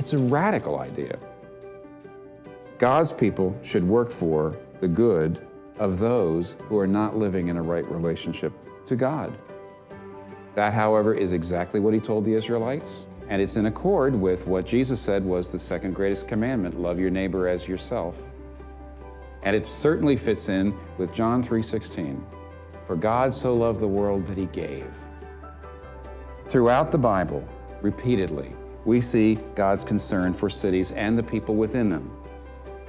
It's a radical idea. God's people should work for the good of those who are not living in a right relationship to God. That, however, is exactly what he told the Israelites, and it's in accord with what Jesus said was the second greatest commandment, love your neighbor as yourself. And it certainly fits in with John 3:16. For God so loved the world that he gave. Throughout the Bible, repeatedly, we see God's concern for cities and the people within them,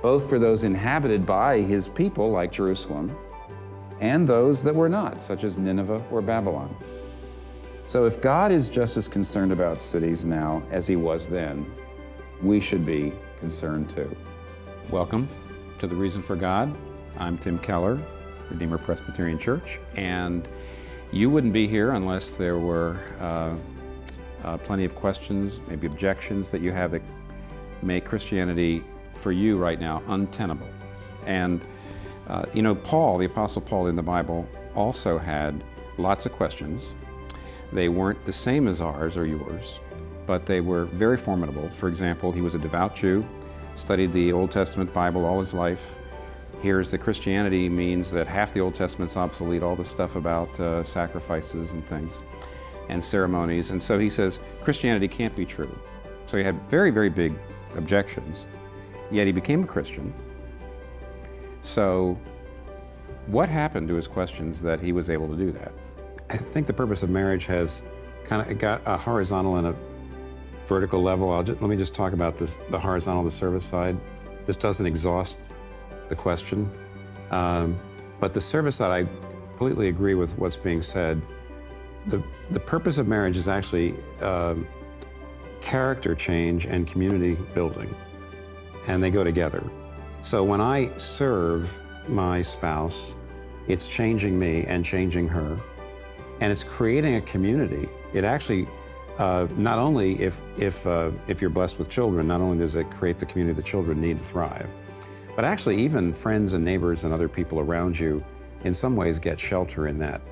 both for those inhabited by his people, like Jerusalem, and those that were not, such as Nineveh or Babylon. So if God is just as concerned about cities now as he was then, we should be concerned too. Welcome to The Reason for God. I'm Tim Keller, Redeemer Presbyterian Church, and you wouldn't be here unless there were plenty of questions, maybe objections that you have that make Christianity for you right now untenable. And Paul, the Apostle Paul in the Bible, also had lots of questions. They weren't the same as ours or yours, but they were very formidable. For example, he was a devout Jew, studied the Old Testament Bible all his life. Hears that Christianity means that half the Old Testament's obsolete, all the stuff about sacrifices and things and ceremonies. And so he says, Christianity can't be true. So he had very, very big objections, yet he became a Christian. So what happened to his questions that he was able to do that? I think the purpose of marriage has kind of got a horizontal and a vertical level. Let me just talk about the horizontal, the service side. This doesn't exhaust the question, but the service side, I completely agree with what's being said. The purpose of marriage is actually character change and community building, and they go together. So when I serve my spouse, it's changing me and changing her. And it's creating a community. It actually, not only if you're blessed with children, not only does it create the community the children need to thrive, but actually even friends and neighbors and other people around you in some ways get shelter in that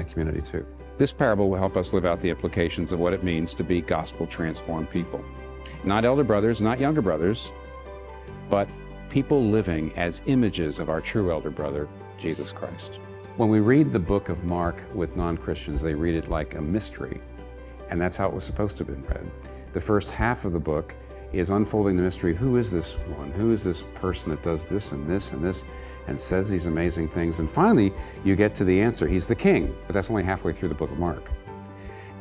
community too. This parable will help us live out the implications of what it means to be gospel-transformed people. Not elder brothers, not younger brothers, but people living as images of our true elder brother, Jesus Christ. When we read the book of Mark with non-Christians, they read it like a mystery, and that's how it was supposed to have been read. The first half of the book is unfolding the mystery. Who is this one? Who is this person that does this and this and this and says these amazing things? And finally, you get to the answer. He's the king, but that's only halfway through the book of Mark.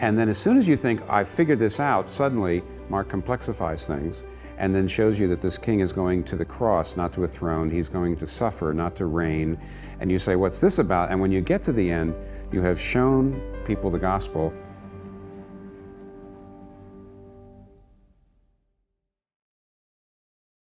And then as soon as you think, I've figured this out, suddenly Mark complexifies things and then shows you that this king is going to the cross, not to a throne. He's going to suffer, not to reign. And you say, what's this about? And when you get to the end, you have shown people the gospel